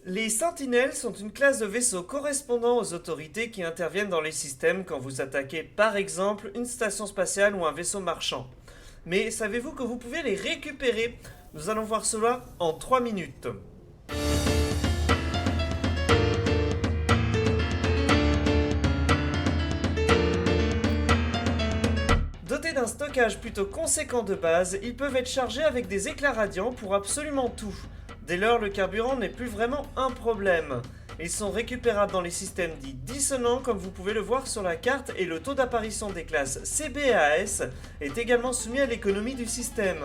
Les sentinelles sont une classe de vaisseaux correspondant aux autorités qui interviennent dans les systèmes quand vous attaquez par exemple une station spatiale ou un vaisseau marchand. Mais savez-vous que vous pouvez les récupérer? Nous allons voir cela en 3 minutes. Dotés d'un stockage plutôt conséquent de base, ils peuvent être chargés avec des éclats radiants pour absolument tout. Dès lors, le carburant n'est plus vraiment un problème. Ils sont récupérables dans les systèmes dits dissonants comme vous pouvez le voir sur la carte et le taux d'apparition des classes CBAS est également soumis à l'économie du système.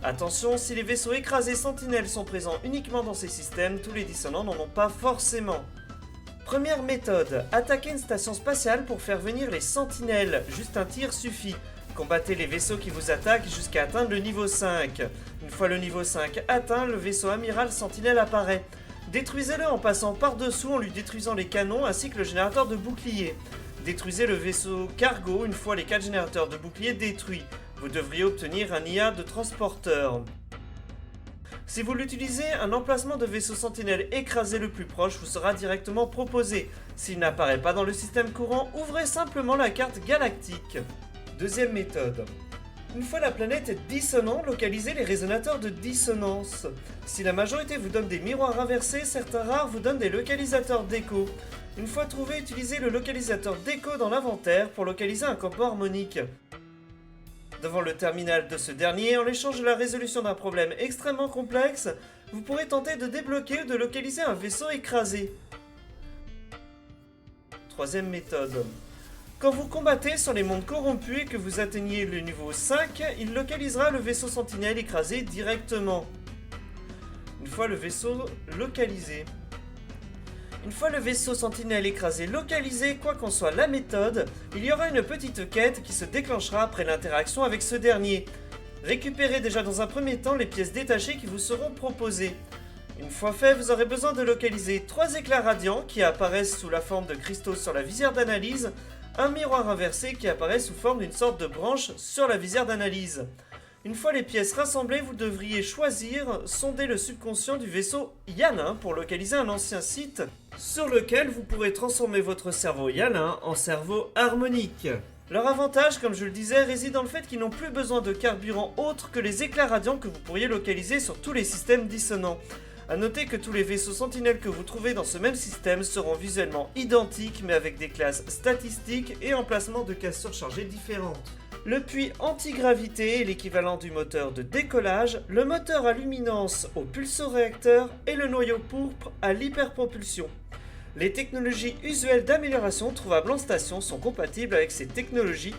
Attention, si les vaisseaux écrasés sentinelles sont présents uniquement dans ces systèmes, tous les dissonants n'en ont pas forcément. Première méthode, attaquer une station spatiale pour faire venir les sentinelles, juste un tir suffit. Combattez les vaisseaux qui vous attaquent jusqu'à atteindre le niveau 5. Une fois le niveau 5 atteint, le vaisseau amiral sentinelle apparaît. Détruisez-le en passant par-dessous en lui détruisant les canons ainsi que le générateur de bouclier. Détruisez le vaisseau cargo une fois les 4 générateurs de bouclier détruits. Vous devriez obtenir un IA de transporteur. Si vous l'utilisez, un emplacement de vaisseau sentinelle écrasé le plus proche vous sera directement proposé. S'il n'apparaît pas dans le système courant, ouvrez simplement la carte galactique. Deuxième méthode. Une fois la planète dissonant, localisez les résonateurs de dissonance. Si la majorité vous donne des miroirs inversés, certains rares vous donnent des localisateurs d'écho. Une fois trouvé, utilisez le localisateur d'écho dans l'inventaire pour localiser un campo harmonique. Devant le terminal de ce dernier, en échange de la résolution d'un problème extrêmement complexe, vous pourrez tenter de débloquer ou de localiser un vaisseau écrasé. Troisième méthode. Quand vous combattez sur les mondes corrompus et que vous atteignez le niveau 5, il localisera le vaisseau sentinelle écrasé directement. Une fois le vaisseau localisé. Une fois le vaisseau sentinelle écrasé localisé, quoi qu'en soit la méthode, il y aura une petite quête qui se déclenchera après l'interaction avec ce dernier. Récupérez déjà dans un premier temps les pièces détachées qui vous seront proposées. Une fois fait, vous aurez besoin de localiser 3 éclats radiants qui apparaissent sous la forme de cristaux sur la visière d'analyse, un miroir inversé qui apparaît sous forme d'une sorte de branche sur la visière d'analyse. Une fois les pièces rassemblées, vous devriez choisir sonder le subconscient du vaisseau Yalin pour localiser un ancien site sur lequel vous pourrez transformer votre cerveau Yalin en cerveau harmonique. Leur avantage, comme je le disais, réside dans le fait qu'ils n'ont plus besoin de carburant autre que les éclats radiants que vous pourriez localiser sur tous les systèmes dissonants. A noter que tous les vaisseaux sentinelles que vous trouvez dans ce même système seront visuellement identiques mais avec des classes statistiques et emplacements de cases surchargées différentes. Le puits antigravité est l'équivalent du moteur de décollage, le moteur à luminance au pulsoréacteur et le noyau pourpre à l'hyperpropulsion. Les technologies usuelles d'amélioration trouvables en station sont compatibles avec ces technologies.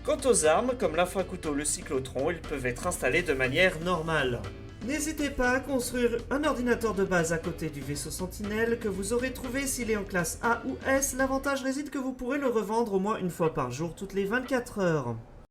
Quant aux armes, comme l'infracouteau, le cyclotron, ils peuvent être installés de manière normale. N'hésitez pas à construire un ordinateur de base à côté du vaisseau sentinelle que vous aurez trouvé s'il est en classe A ou S. L'avantage réside que vous pourrez le revendre au moins une fois par jour toutes les 24 heures.